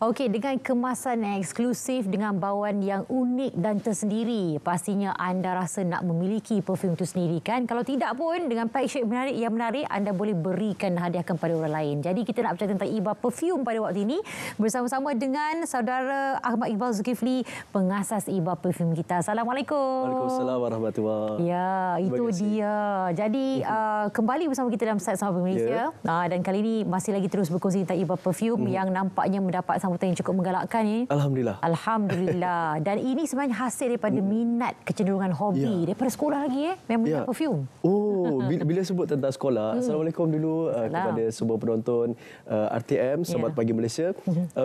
Okey, dengan kemasan yang eksklusif dengan bauan yang unik dan tersendiri, pastinya anda rasa nak memiliki perfume itu sendiri kan? Kalau tidak pun, dengan package yang menarik, anda boleh berikan hadiah kepada orang lain. Jadi kita nak bercakap tentang Iba Perfume pada waktu ini bersama-sama dengan saudara Ahmad Iqbal Zulkifli, pengasas Iba Perfume kita. Assalamualaikum. Waalaikumsalam warahmatullahi. Ya, itu dia. Jadi kembali bersama kita dalam Side Sampai Malaysia. Dan kali ini masih lagi terus berkongsi tentang Iba Perfume yang nampaknya mendapat sambutan yang cukup menggalakkan ni. Alhamdulillah. Alhamdulillah. Dan ini sebenarnya hasil daripada minat, kecenderungan hobi daripada sekolah lagi memang minat perfume. Oh, bila sebut tentang sekolah, Assalamualaikum dulu kepada semua penonton RTM Selamat Pagi Malaysia.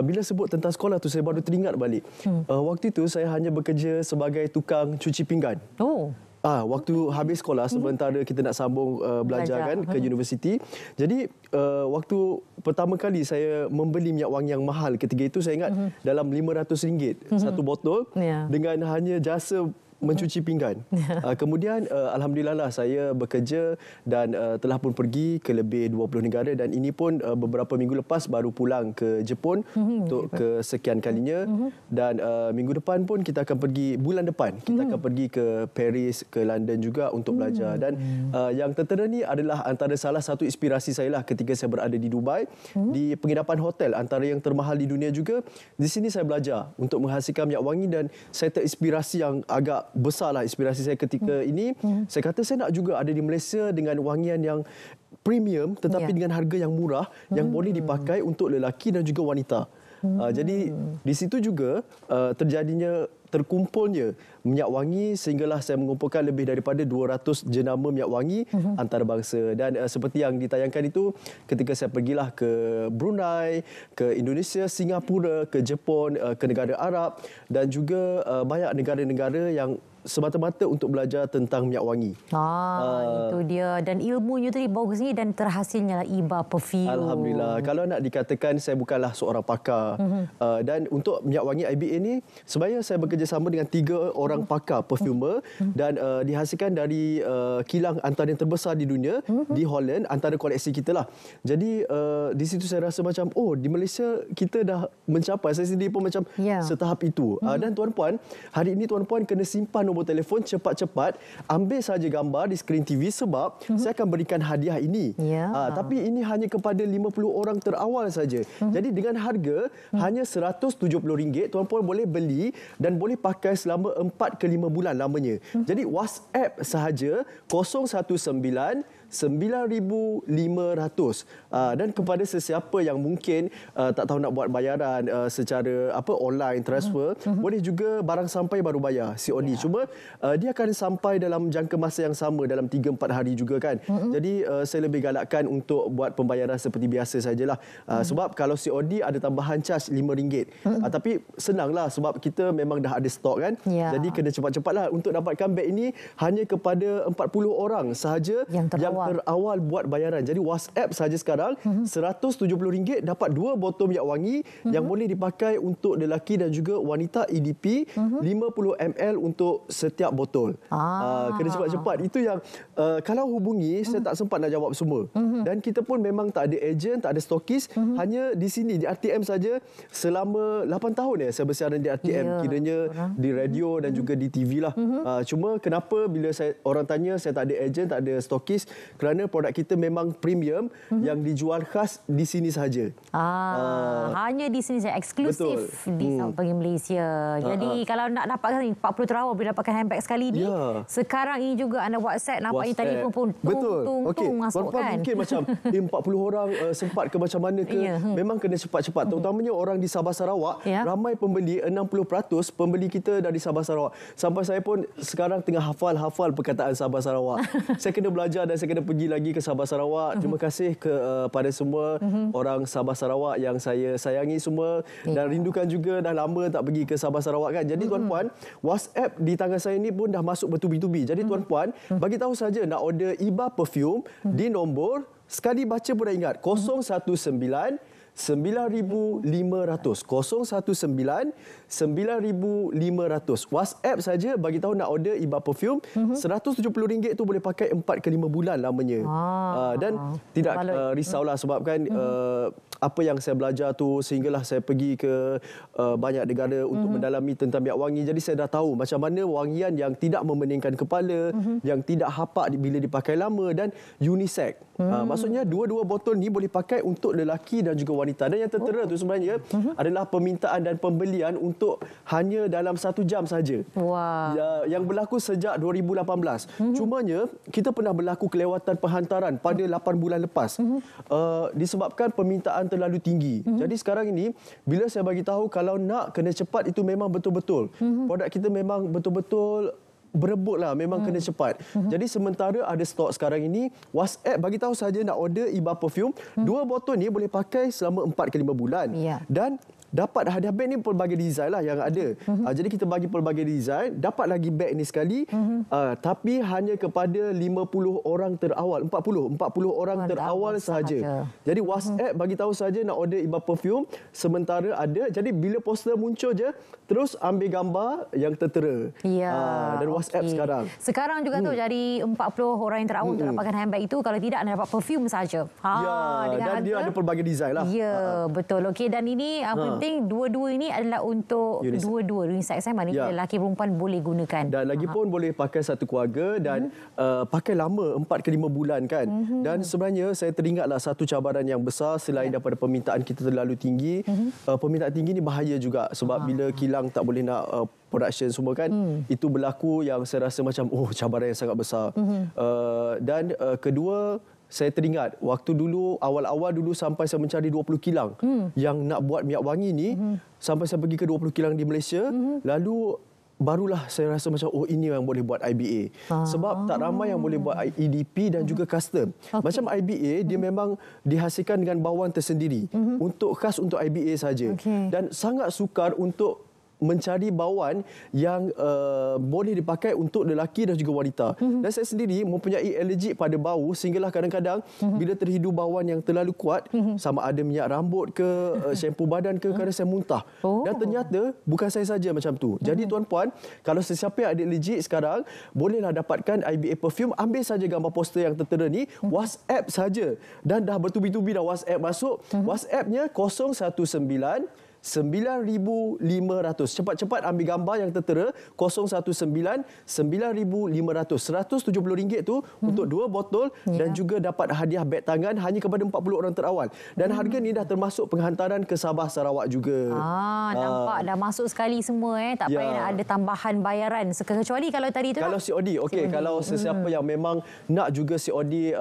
Bila sebut tentang sekolah tu saya baru teringat balik. Waktu itu saya hanya bekerja sebagai tukang cuci pinggan. Waktu habis sekolah sementara kita nak sambung belajar kan ke universiti. Jadi waktu pertama kali saya membeli minyak wangi yang mahal ketika itu, saya ingat dalam RM500 satu botol dengan hanya jasa mencuci pinggan. Kemudian alhamdulillah lah saya bekerja dan telah pun pergi ke lebih 20 negara, dan ini pun beberapa minggu lepas baru pulang ke Jepun untuk kesekian kalinya. Dan minggu depan pun kita akan pergi, bulan depan kita akan pergi ke Paris, ke London juga untuk belajar. Dan yang tertera ni adalah antara salah satu inspirasi saya lah ketika saya berada di Dubai, di penginapan hotel antara yang termahal di dunia juga. Di sini saya belajar untuk menghasilkan minyak wangi dan saya terinspirasi yang agak besarlah inspirasi saya ketika ini. Saya kata saya nak juga ada di Malaysia dengan wangian yang premium tetapi dengan harga yang murah yang boleh dipakai untuk lelaki dan juga wanita. Jadi di situ juga terkumpulnya minyak wangi sehinggalah saya mengumpulkan lebih daripada 200 jenama minyak wangi antarabangsa. Dan seperti yang ditayangkan itu, ketika saya pergilah ke Brunei, ke Indonesia, Singapura, ke Jepun, ke negara Arab dan juga banyak negara-negara yang semata-mata untuk belajar tentang minyak wangi. Itu dia. Dan ilmunya tadi bagus ni dan terhasilnya lah Iba Perfume. Alhamdulillah. Kalau nak dikatakan saya bukanlah seorang pakar. Dan untuk minyak wangi IBA ni sebenarnya saya bekerjasama dengan 3 orang pakar perfumer dan dihasilkan dari kilang antara yang terbesar di dunia di Holland, antara koleksi kita lah. Jadi di situ saya rasa macam di Malaysia kita dah mencapai, saya sendiri pun macam setahap itu. Dan tuan-puan, hari ini tuan-puan kena simpan nombor telefon cepat-cepat, ambil saja gambar di skrin TV sebab saya akan berikan hadiah ini. Tapi ini hanya kepada 50 orang terawal saja. Jadi dengan harga hanya RM170, tuan-puan boleh beli dan boleh pakai selama 4 ke 5 bulan lamanya. Jadi WhatsApp sahaja 019-9500. Dan kepada sesiapa yang mungkin tak tahu nak buat bayaran secara online transfer, boleh juga barang sampai baru bayar COD. Cuma dia akan sampai dalam jangka masa yang sama dalam 3-4 hari juga kan. Jadi saya lebih galakkan untuk buat pembayaran seperti biasa sajalah. Sebab kalau COD ada tambahan charge RM5. Tapi senanglah sebab kita memang dah ada stok kan. Jadi kena cepat-cepatlah untuk dapatkan beg ini. Hanya kepada 40 orang sahaja yang terawal buat bayaran. Jadi WhatsApp saja sekarang RM170 dapat 2 botol minyak wangi yang boleh dipakai untuk lelaki dan juga wanita, EDP 50 ml untuk setiap botol. Kena cepat-cepat. Itu yang kalau hubungi saya tak sempat nak jawab semua. Dan kita pun memang tak ada ejen, tak ada stokis. Hanya di sini di RTM saja selama 8 tahun saya bersiaran di RTM. Kiranya di radio dan juga di TV lah. Cuma kenapa bila orang tanya saya tak ada ejen, tak ada stokis, kerana produk kita memang premium yang dijual khas di sini sahaja. Hanya di sini saja, eksklusif di Selamat Pagi Malaysia. Jadi kalau nak dapatkan 40 terawal boleh dapatkan handbag sekali ni. Sekarang ini juga anda WhatsApp, nampak telefon pun tung masuk kan. Mungkin macam 40 orang sempat ke macam mana ke. Memang kena cepat-cepat. Terutamanya orang di Sabah Sarawak, ramai pembeli, 60% pembeli kita dari Sabah Sarawak. Sampai saya pun sekarang tengah hafal perkataan Sabah Sarawak. Saya kena belajar dan saya kena pergi lagi ke Sabah Sarawak. Terima kasih kepada semua orang Sabah Sarawak yang saya sayangi semua dan rindukan juga, dah lama tak pergi ke Sabah Sarawak kan. Jadi tuan-puan, WhatsApp di tangan saya ni pun dah masuk bertubi-tubi. Jadi tuan-puan, bagi tahu saja nak order Iba Perfume di nombor, sekali baca pun dah ingat, 019-9500. 019-9500. WhatsApp saja bagi tahu nak order Iba Perfume. RM170 tu boleh pakai 4 ke 5 bulan lamanya. Dan tidak risaulah sebab kan apa yang saya belajar tu sehinggalah saya pergi ke banyak negara untuk mendalami tentang minyak wangi. Jadi saya dah tahu macam mana wangian yang tidak memeningkan kepala, yang tidak hapak bila dipakai lama dan unisex. Maksudnya dua-dua botol ni boleh pakai untuk lelaki dan juga wanita. Dan yang tertera tu sebenarnya adalah permintaan dan pembelian untuk hanya dalam 1 jam saja. Wah. Yang berlaku sejak 2018. Cumanya kita pernah berlaku kelewatan penghantaran pada 8 bulan lepas. Disebabkan permintaan terlalu tinggi. Jadi sekarang ini bila saya bagi tahu kalau nak kena cepat itu memang betul-betul. Produk kita memang betul-betul berebutlah, memang kena cepat. Jadi sementara ada stok sekarang ini, WhatsApp bagi tahu saja nak order Iba Perfume, 2 botol ni boleh pakai selama 4 ke 5 bulan. Dan dapat hadiah beg ni pelbagai design lah yang ada. Jadi kita bagi pelbagai design, dapat lagi beg ni sekali, tapi hanya kepada 50 orang terawal, 40 orang terawal sahaja. Jadi WhatsApp bagi tahu saja nak order Iba Perfume, sementara ada. Jadi bila poster muncul je, terus ambil gambar yang tertera. Dan WhatsApp sekarang. Sekarang juga tu jadi 40 orang yang terawal untuk dapatkan handbag itu, kalau tidak anda dapat perfume saja. Dan dia ada pelbagai design lah. Ya, betul. Okey, dan ini penting dua-dua ini adalah untuk dua-dua unisex, maknanya lelaki perempuan boleh gunakan. Dan lagi pun boleh pakai satu keluarga dan pakai lama 4 ke 5 bulan kan. Dan sebenarnya saya teringatlah satu cabaran yang besar selain daripada permintaan kita terlalu tinggi. Permintaan tinggi ni bahaya juga sebab bila kilang tak boleh nak production semua kan, itu berlaku yang saya rasa macam cabaran yang sangat besar. Dan kedua, saya teringat waktu dulu awal-awal dulu sampai saya mencari 20 kilang yang nak buat minyak wangi ni, sampai saya pergi ke 20 kilang di Malaysia, lalu barulah saya rasa macam ini yang boleh buat IBA. Sebab tak ramai yang boleh buat EDP dan juga custom. Macam IBA dia memang dihasilkan dengan bawaan tersendiri untuk khas untuk IBA saja. Dan sangat sukar untuk mencari bawaan yang boleh dipakai untuk lelaki dan juga wanita. Dan saya sendiri mempunyai alergik pada bau sehinggalah kadang-kadang bila terhidu bauan yang terlalu kuat, sama ada minyak rambut ke, shampoo badan ke, kadang saya muntah. Dan ternyata bukan saya saja macam tu. Jadi tuan-puan, kalau sesiapa yang ada alergik sekarang, bolehlah dapatkan IBA Perfume, ambil saja gambar poster yang tertera ni, WhatsApp saja. Dan dah bertubi-tubi dah WhatsApp masuk. WhatsApp-nya 019 9,500. Cepat-cepat ambil gambar yang tertera 019 9,500. RM170 tu untuk 2 botol dan juga dapat hadiah beg tangan hanya kepada 40 orang terawal. Dan harga ni dah termasuk penghantaran ke Sabah Sarawak juga. Nampak dah masuk sekali semua tak payah nak ada tambahan bayaran. Kecuali kalau tadi tu kalau COD, okey. Kalau sesiapa yang memang nak juga COD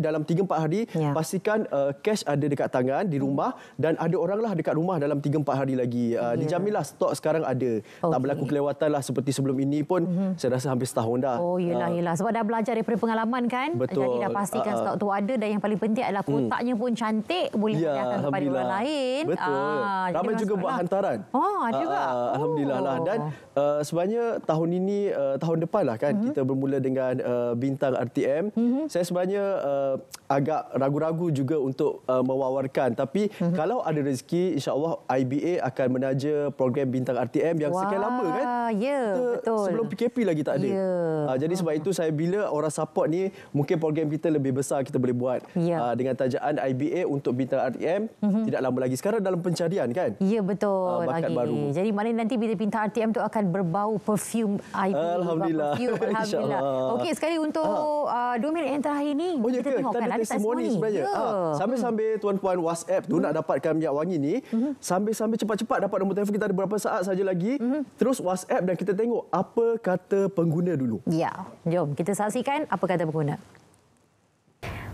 dalam 3-4 hari, pastikan cash ada dekat tangan di rumah dan ada oranglah dekat rumah dalam 3-4 hari lagi. Dijaminlah stok sekarang ada. Tak berlaku kelewatan lah seperti sebelum ini pun. Saya rasa hampir setahun dah. Yelah. Sebab dah belajar daripada pengalaman kan. Betul. Jadi dah pastikan stok tu ada dan yang paling penting adalah kotaknya pun cantik. Boleh hadiahkan kepada orang lain. Betul. Ramai juga buat hantaran. Ada juga. Alhamdulillah lah. Dan sebenarnya tahun ini, tahun depan lah kan, kita bermula dengan bintang RTM. Saya sebenarnya agak ragu-ragu juga untuk mewawarkan. Tapi kalau ada rezeki, insya-Allah IBA akan menaja program bintang RTM yang sekian lama kan. Betul. Sebelum PKP lagi tak ada. Jadi sebab itu saya bila orang support ni, mungkin program kita lebih besar kita boleh buat. Dengan tajaan IBA untuk bintang RTM, tidak lama lagi. Sekarang dalam pencarian kan. Ya, betul. Bakat baru. Jadi maknanya nanti bila bintang RTM tu akan berbau perfume IBA. Alhamdulillah. Alhamdulillah. Okey, sekali untuk 2 minit yang terakhir ni. Kita tengok kan ada testimoni sebenarnya. Sambil-sambil tuan-puan WhatsApp tu nak dapatkan minyak wangi ni, sambil-sambil cepat-cepat dapat nombor telefon kita, ada berapa saat saja lagi. Terus WhatsApp dan kita tengok apa kata pengguna dulu. Jom kita saksikan apa kata pengguna.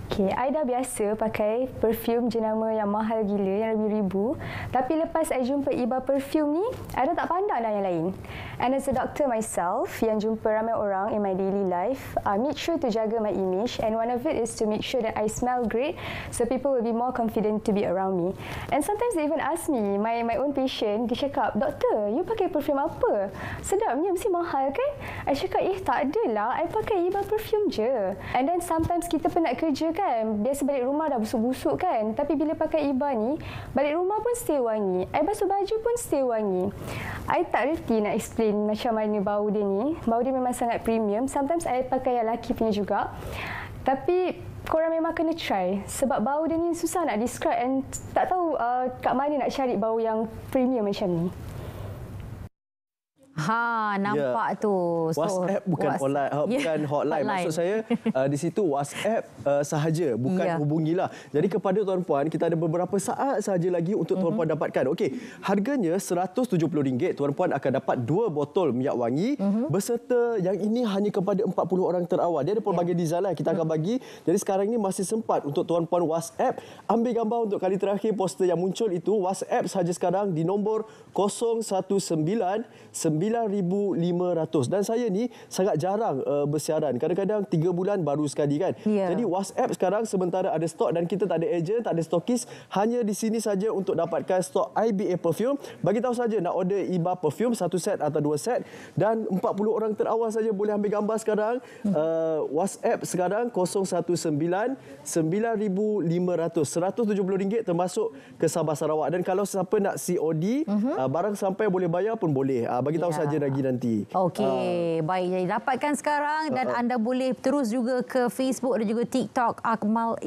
Okey, I dah biasa pakai perfume jenama yang mahal gila, yang ribu-ribu. Tapi lepas I jumpa Iba Perfume ni, I dah tak pandang dah yang lain. And as a doctor myself, yang jumpa ramai orang in my daily life, I make sure to jaga my image. And one of it is to make sure that I smell great, so people will be more confident to be around me. And sometimes they even ask me, my own patient, dia cakap, "Doktor, you pakai perfume apa? Sedapnya, mesti mahal kan?" I cakap, tak adalah, I pakai Iba Perfume je. And then sometimes kita penat kerja kan, biasa balik rumah dah busuk-busuk kan, tapi bila pakai Iba ni, balik rumah pun still wangi, I basuh baju pun still wangi. I tak reti nak explain macam mana bau dia ni. Bau dia memang sangat premium. Sometimes I pakai yang lelaki punya juga, tapi korang memang kena try sebab bau dia ni susah nak describe and tak tahu kat mana nak cari bau yang premium macam ni. Nampak tu. WhatsApp bukan hotline. Maksud saya di situ WhatsApp sahaja, bukan hubungilah. Jadi kepada tuan-puan, kita ada beberapa saat sahaja lagi untuk tuan-puan dapatkan. Okey, harganya RM170. Tuan-puan akan dapat 2 botol minyak wangi berserta yang ini hanya kepada 40 orang terawal. Dia ada pelbagai design lah kita akan bagi. Jadi sekarang ini masih sempat untuk tuan-puan WhatsApp. Ambil gambar untuk kali terakhir poster yang muncul itu. WhatsApp sahaja sekarang di nombor 019 9,500. Dan saya ni sangat jarang bersiaran. Kadang-kadang 3 bulan baru sekali kan. Jadi WhatsApp sekarang sementara ada stok dan kita tak ada ejen, tak ada stokis. Hanya di sini saja untuk dapatkan stok IBA Perfume. Bagi tahu saja nak order IBA Perfume 1 set atau 2 set. Dan 40 orang terawal saja boleh ambil gambar sekarang. WhatsApp sekarang 019 9,500. RM170 termasuk ke Sabah Sarawak. Dan kalau siapa nak COD, barang sampai boleh bayar pun boleh. Bagi tahu saja lagi nanti. Okey, baik. Jadi dapatkan sekarang dan anda boleh terus juga ke Facebook dan juga TikTok Ahmad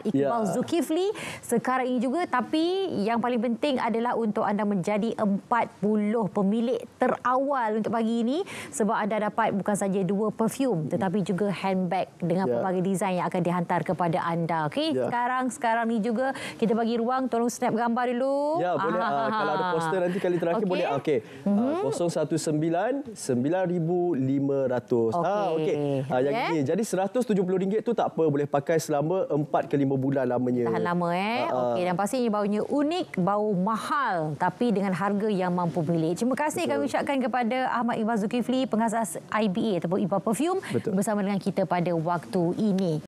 Iqbal Zulkifli sekarang ini juga. Tapi yang paling penting adalah untuk anda menjadi 40 pemilik terawal untuk pagi ini sebab anda dapat bukan saja 2 perfume tetapi juga handbag dengan pelbagai desain yang akan dihantar kepada anda. Okey, sekarang ni juga kita bagi ruang tolong snap gambar dulu. Ya, boleh. Kalau ada poster nanti kali terakhir boleh. Okey. 019 9,500. Okey. Yang ini. Jadi RM170 tu tak apa, boleh pakai selama 4 ke 5 bulan lamanya. Tahan lama Okey, dan pastinya baunya unik, bau mahal tapi dengan harga yang mampu beli. Terima kasih kami ucapkan kepada Ahmad Iqbal Zulkifli, pengasas IBA ataupun IBA Perfume bersama dengan kita pada waktu ini.